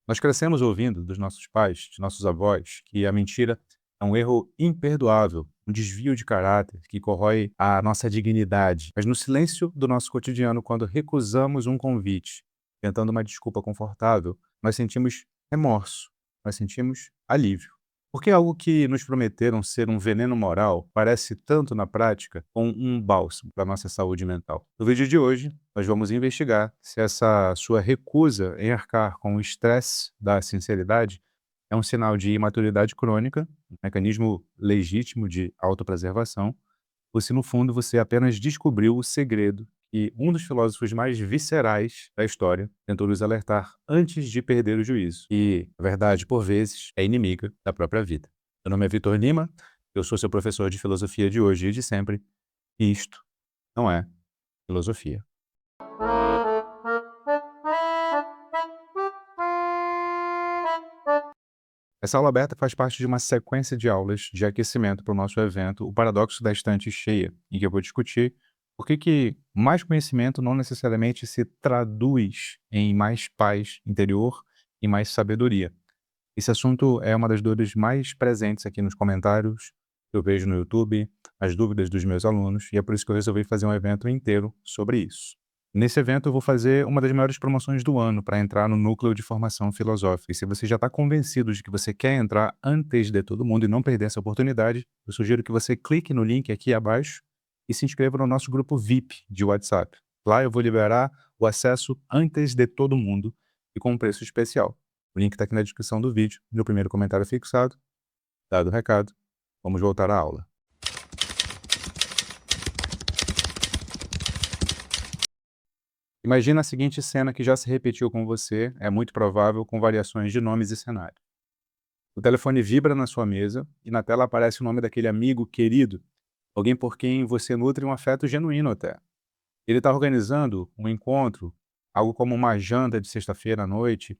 Nós crescemos ouvindo dos nossos pais, de nossos avós, que a mentira é um erro imperdoável, um desvio de caráter que corrói a nossa dignidade. Mas no silêncio do nosso cotidiano, quando recusamos um convite, tentando uma desculpa confortável, nós sentimos remorso, nós sentimos alívio. Porque algo que nos prometeram ser um veneno moral parece tanto na prática com um bálsamo para a nossa saúde mental. No vídeo de hoje, nós vamos investigar se essa sua recusa em arcar com o estresse da sinceridade é um sinal de imaturidade crônica, um mecanismo legítimo de autopreservação, ou se no fundo você apenas descobriu o segredo que um dos filósofos mais viscerais da história tentou nos alertar antes de perder o juízo. E a verdade, por vezes, é inimiga da própria vida. Meu nome é Vitor Lima, eu sou seu professor de filosofia de hoje e de sempre, e isto não é filosofia. Essa aula aberta faz parte de uma sequência de aulas de aquecimento para o nosso evento, o Paradoxo da Estante Cheia, em que eu vou discutir por que mais conhecimento não necessariamente se traduz em mais paz interior e mais sabedoria. Esse assunto é uma das dores mais presentes aqui nos comentários que eu vejo no YouTube, as dúvidas dos meus alunos, e é por isso que eu resolvi fazer um evento inteiro sobre isso. Nesse evento eu vou fazer uma das maiores promoções do ano para entrar no núcleo de formação filosófica. E se você já está convencido de que você quer entrar antes de todo mundo e não perder essa oportunidade, eu sugiro que você clique no link aqui abaixo e se inscreva no nosso grupo VIP de WhatsApp. Lá eu vou liberar o acesso antes de todo mundo e com um preço especial. O link está aqui na descrição do vídeo, no primeiro comentário fixado. Dado o recado, vamos voltar à aula. Imagina a seguinte cena que já se repetiu com você, é muito provável, com variações de nomes e cenário. O telefone vibra na sua mesa e na tela aparece o nome daquele amigo querido, alguém por quem você nutre um afeto genuíno até. Ele está organizando um encontro, algo como uma janta de sexta-feira à noite,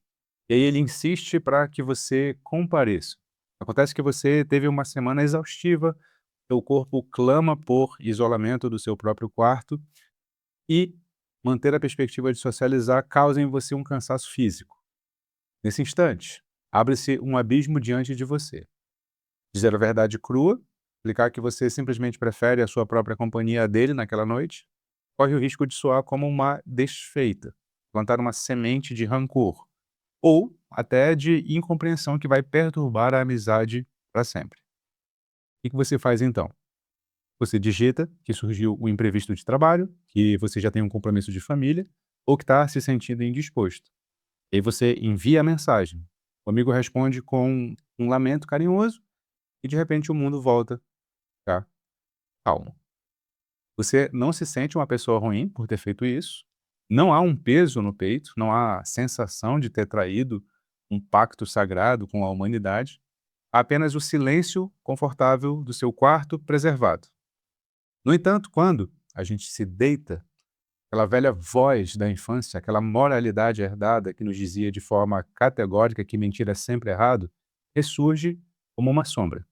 e aí ele insiste para que você compareça. Acontece que você teve uma semana exaustiva, seu corpo clama por isolamento do seu próprio quarto e manter a perspectiva de socializar causa em você um cansaço físico. Nesse instante, abre-se um abismo diante de você. Dizer a verdade crua, explicar que você simplesmente prefere a sua própria companhia à dele naquela noite, corre o risco de soar como uma desfeita, plantar uma semente de rancor, ou até de incompreensão que vai perturbar a amizade para sempre. O que você faz então? Você digita que surgiu um imprevisto de trabalho, que você já tem um compromisso de família, ou que está se sentindo indisposto. E aí você envia a mensagem. O amigo responde com um lamento carinhoso e de repente o mundo volta a ficar calmo. Você não se sente uma pessoa ruim por ter feito isso, não há um peso no peito, não há sensação de ter traído um pacto sagrado com a humanidade, há apenas o silêncio confortável do seu quarto preservado. No entanto, quando a gente se deita, aquela velha voz da infância, aquela moralidade herdada que nos dizia de forma categórica que mentir é sempre errado, ressurge como uma sombra.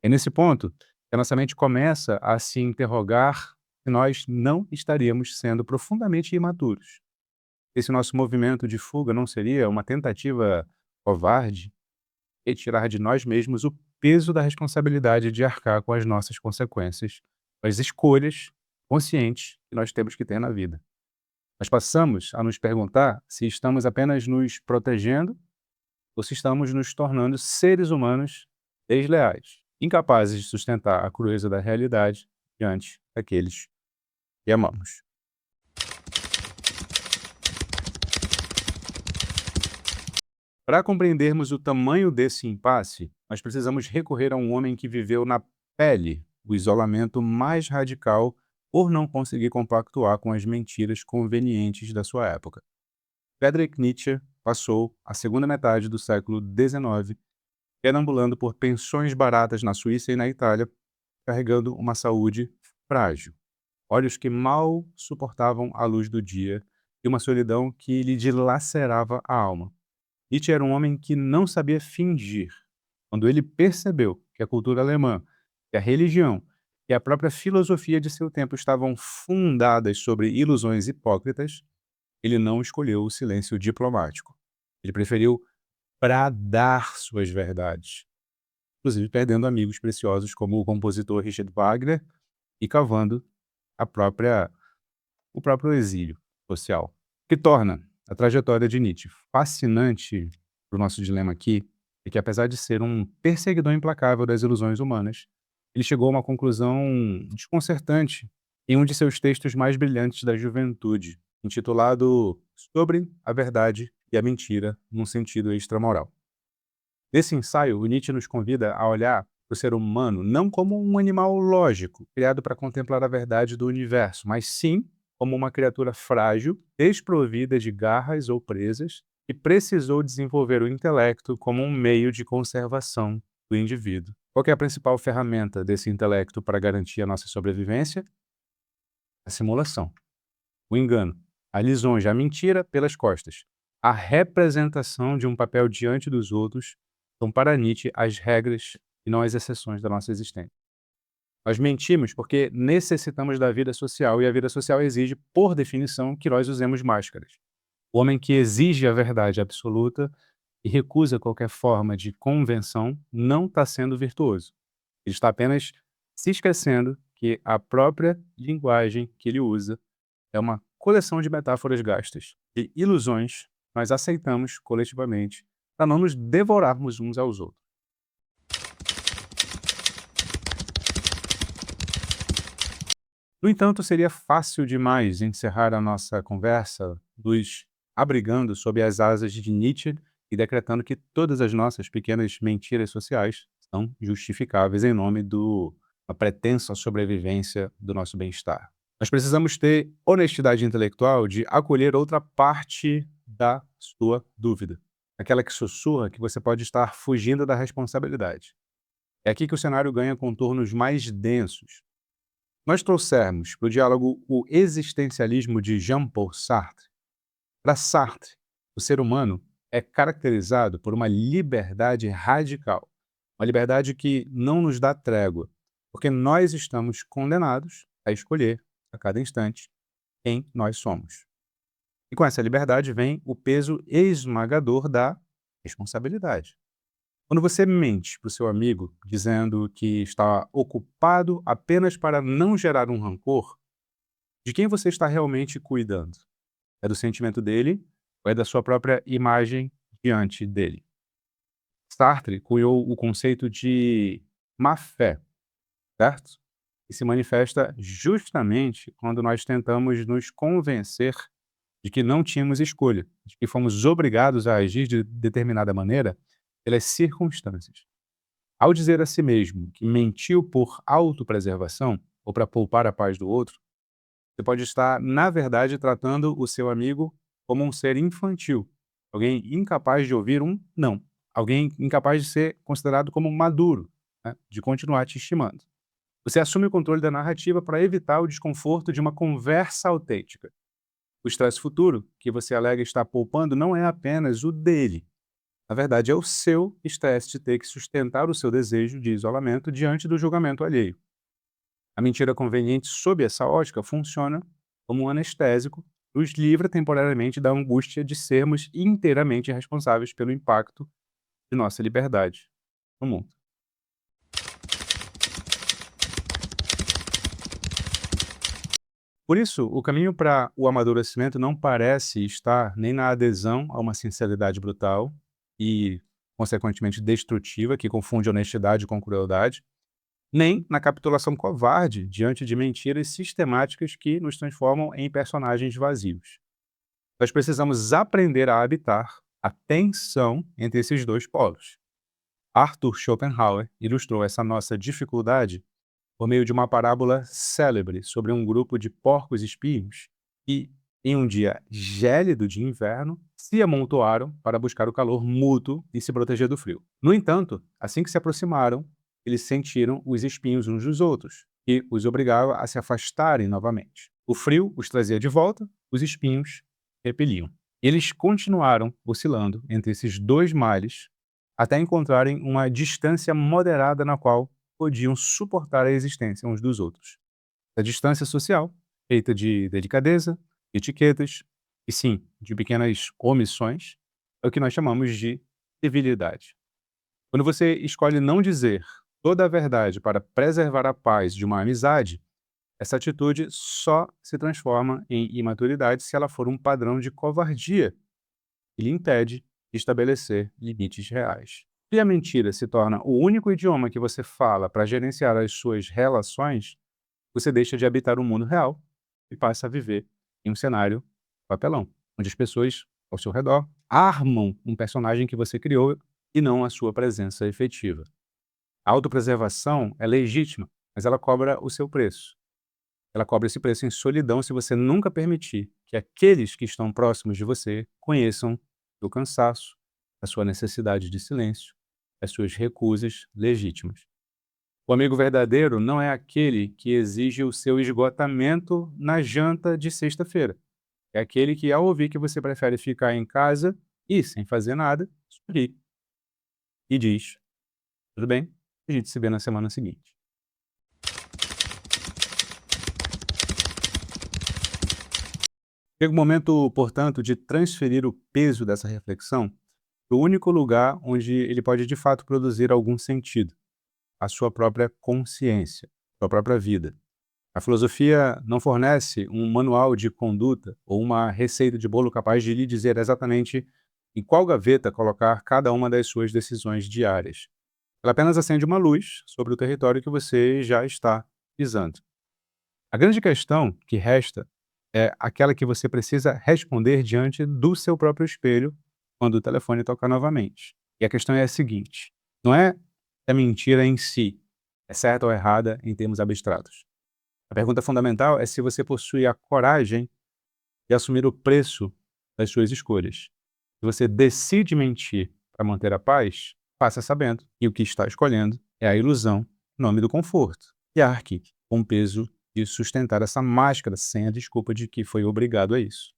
É nesse ponto que a nossa mente começa a se interrogar se nós não estaríamos sendo profundamente imaturos. Esse nosso movimento de fuga não seria uma tentativa covarde de tirar de nós mesmos o peso da responsabilidade de arcar com as nossas consequências, com as escolhas conscientes que nós temos que ter na vida. Nós passamos a nos perguntar se estamos apenas nos protegendo ou se estamos nos tornando seres humanos desleais, incapazes de sustentar a crueza da realidade diante daqueles que amamos. Para compreendermos o tamanho desse impasse, nós precisamos recorrer a um homem que viveu na pele o isolamento mais radical por não conseguir compactuar com as mentiras convenientes da sua época. Friedrich Nietzsche passou a segunda metade do século XIX perambulando por pensões baratas na Suíça e na Itália, carregando uma saúde frágil, olhos que mal suportavam a luz do dia e uma solidão que lhe dilacerava a alma. Nietzsche era um homem que não sabia fingir. Quando ele percebeu que a cultura alemã, que a religião e a própria filosofia de seu tempo estavam fundadas sobre ilusões hipócritas, ele não escolheu o silêncio diplomático. Ele preferiu bradar suas verdades, inclusive perdendo amigos preciosos como o compositor Richard Wagner e cavando a própria o próprio exílio social. O que torna a trajetória de Nietzsche fascinante para o nosso dilema aqui é que, apesar de ser um perseguidor implacável das ilusões humanas, ele chegou a uma conclusão desconcertante em um de seus textos mais brilhantes da juventude, intitulado Sobre a Verdade e a Mentira num Sentido Extramoral. Nesse ensaio, o Nietzsche nos convida a olhar para o ser humano não como um animal lógico, criado para contemplar a verdade do universo, mas sim como uma criatura frágil, desprovida de garras ou presas, que precisou desenvolver o intelecto como um meio de conservação do indivíduo. Qual que é a principal ferramenta desse intelecto para garantir a nossa sobrevivência? A simulação, o engano, a lisonja, a mentira pelas costas, a representação de um papel diante dos outros são para Nietzsche as regras e não as exceções da nossa existência. Nós mentimos porque necessitamos da vida social e a vida social exige, por definição, que nós usemos máscaras. O homem que exige a verdade absoluta e recusa qualquer forma de convenção não está sendo virtuoso. Ele está apenas se esquecendo que a própria linguagem que ele usa é uma coleção de metáforas gastas, de ilusões nós aceitamos coletivamente para não nos devorarmos uns aos outros. No entanto, seria fácil demais encerrar a nossa conversa nos abrigando sob as asas de Nietzsche e decretando que todas as nossas pequenas mentiras sociais são justificáveis em nome da pretensa sobrevivência do nosso bem-estar. Nós precisamos ter honestidade intelectual de acolher outra parte da sua dúvida, aquela que sussurra que você pode estar fugindo da responsabilidade. É aqui que o cenário ganha contornos mais densos. Nós trouxermos para o diálogo o existencialismo de Jean-Paul Sartre. Para Sartre, o ser humano é caracterizado por uma liberdade radical, uma liberdade que não nos dá trégua, porque nós estamos condenados a escolher, a cada instante, quem nós somos. E com essa liberdade vem o peso esmagador da responsabilidade. Quando você mente para o seu amigo dizendo que está ocupado apenas para não gerar um rancor, de quem você está realmente cuidando? É do sentimento dele ou é da sua própria imagem diante dele? Sartre cunhou o conceito de má-fé, certo? E se manifesta justamente quando nós tentamos nos convencer de que não tínhamos escolha, de que fomos obrigados a agir de determinada maneira pelas circunstâncias. Ao dizer a si mesmo que mentiu por autopreservação ou para poupar a paz do outro, você pode estar, na verdade, tratando o seu amigo como um ser infantil, alguém incapaz de ouvir um não, alguém incapaz de ser considerado como maduro, né, de continuar te estimando. Você assume o controle da narrativa para evitar o desconforto de uma conversa autêntica. O estresse futuro, que você alega estar poupando, não é apenas o dele. Na verdade, é o seu estresse de ter que sustentar o seu desejo de isolamento diante do julgamento alheio. A mentira conveniente, sob essa ótica, funciona como um anestésico, nos livra temporariamente da angústia de sermos inteiramente responsáveis pelo impacto de nossa liberdade no mundo. Por isso, o caminho para o amadurecimento não parece estar nem na adesão a uma sinceridade brutal e, consequentemente, destrutiva, que confunde honestidade com crueldade, nem na capitulação covarde diante de mentiras sistemáticas que nos transformam em personagens vazios. Nós precisamos aprender a habitar a tensão entre esses dois polos. Arthur Schopenhauer ilustrou essa nossa dificuldade por meio de uma parábola célebre sobre um grupo de porcos espinhos que, em um dia gélido de inverno, se amontoaram para buscar o calor mútuo e se proteger do frio. No entanto, assim que se aproximaram, eles sentiram os espinhos uns dos outros, que os obrigava a se afastarem novamente. O frio os trazia de volta, os espinhos repeliam. Eles continuaram oscilando entre esses dois males até encontrarem uma distância moderada na qual podiam suportar a existência uns dos outros. A distância social, feita de delicadeza, etiquetas e, sim, de pequenas omissões, é o que nós chamamos de civilidade. Quando você escolhe não dizer toda a verdade para preservar a paz de uma amizade, essa atitude só se transforma em imaturidade se ela for um padrão de covardia e lhe impede de estabelecer limites reais. Se a mentira se torna o único idioma que você fala para gerenciar as suas relações, você deixa de habitar o mundo real e passa a viver em um cenário papelão, onde as pessoas ao seu redor armam um personagem que você criou e não a sua presença efetiva. A autopreservação é legítima, mas ela cobra o seu preço. Ela cobra esse preço em solidão se você nunca permitir que aqueles que estão próximos de você conheçam do cansaço, a sua necessidade de silêncio, as suas recusas legítimas. O amigo verdadeiro não é aquele que exige o seu esgotamento na janta de sexta-feira. É aquele que, ao ouvir que você prefere ficar em casa e, sem fazer nada, sorri e diz: tudo bem, a gente se vê na semana seguinte. Chega o momento, portanto, de transferir o peso dessa reflexão para o único lugar onde ele pode de fato produzir algum sentido: a sua própria consciência, sua própria vida. A filosofia não fornece um manual de conduta ou uma receita de bolo capaz de lhe dizer exatamente em qual gaveta colocar cada uma das suas decisões diárias. Ela apenas acende uma luz sobre o território que você já está pisando. A grande questão que resta é aquela que você precisa responder diante do seu próprio espelho quando o telefone tocar novamente. E a questão é a seguinte: não é se a mentira em si é certa ou errada em termos abstratos. A pergunta fundamental é se você possui a coragem de assumir o preço das suas escolhas. Se você decide mentir para manter a paz, faça sabendo que o que está escolhendo é a ilusão em nome do conforto. E arque com o peso de sustentar essa máscara sem a desculpa de que foi obrigado a isso.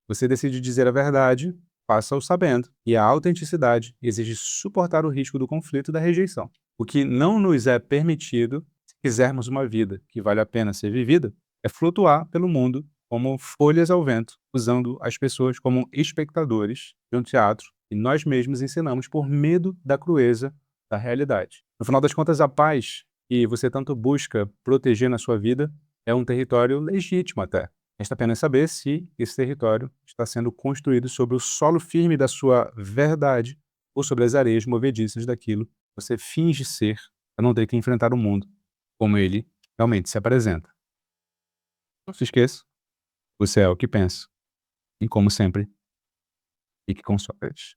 Você decide dizer a verdade, faça-o sabendo. E a autenticidade exige suportar o risco do conflito e da rejeição. O que não nos é permitido, se quisermos uma vida que vale a pena ser vivida, é flutuar pelo mundo como folhas ao vento, usando as pessoas como espectadores de um teatro que nós mesmos ensinamos por medo da crueza da realidade. No final das contas, a paz que você tanto busca proteger na sua vida é um território legítimo até. Resta apenas saber se esse território está sendo construído sobre o solo firme da sua verdade ou sobre as areias movediças daquilo que você finge ser para não ter que enfrentar o mundo como ele realmente se apresenta. Não se esqueça, você é o que pensa. E como sempre, fique com Sócrates.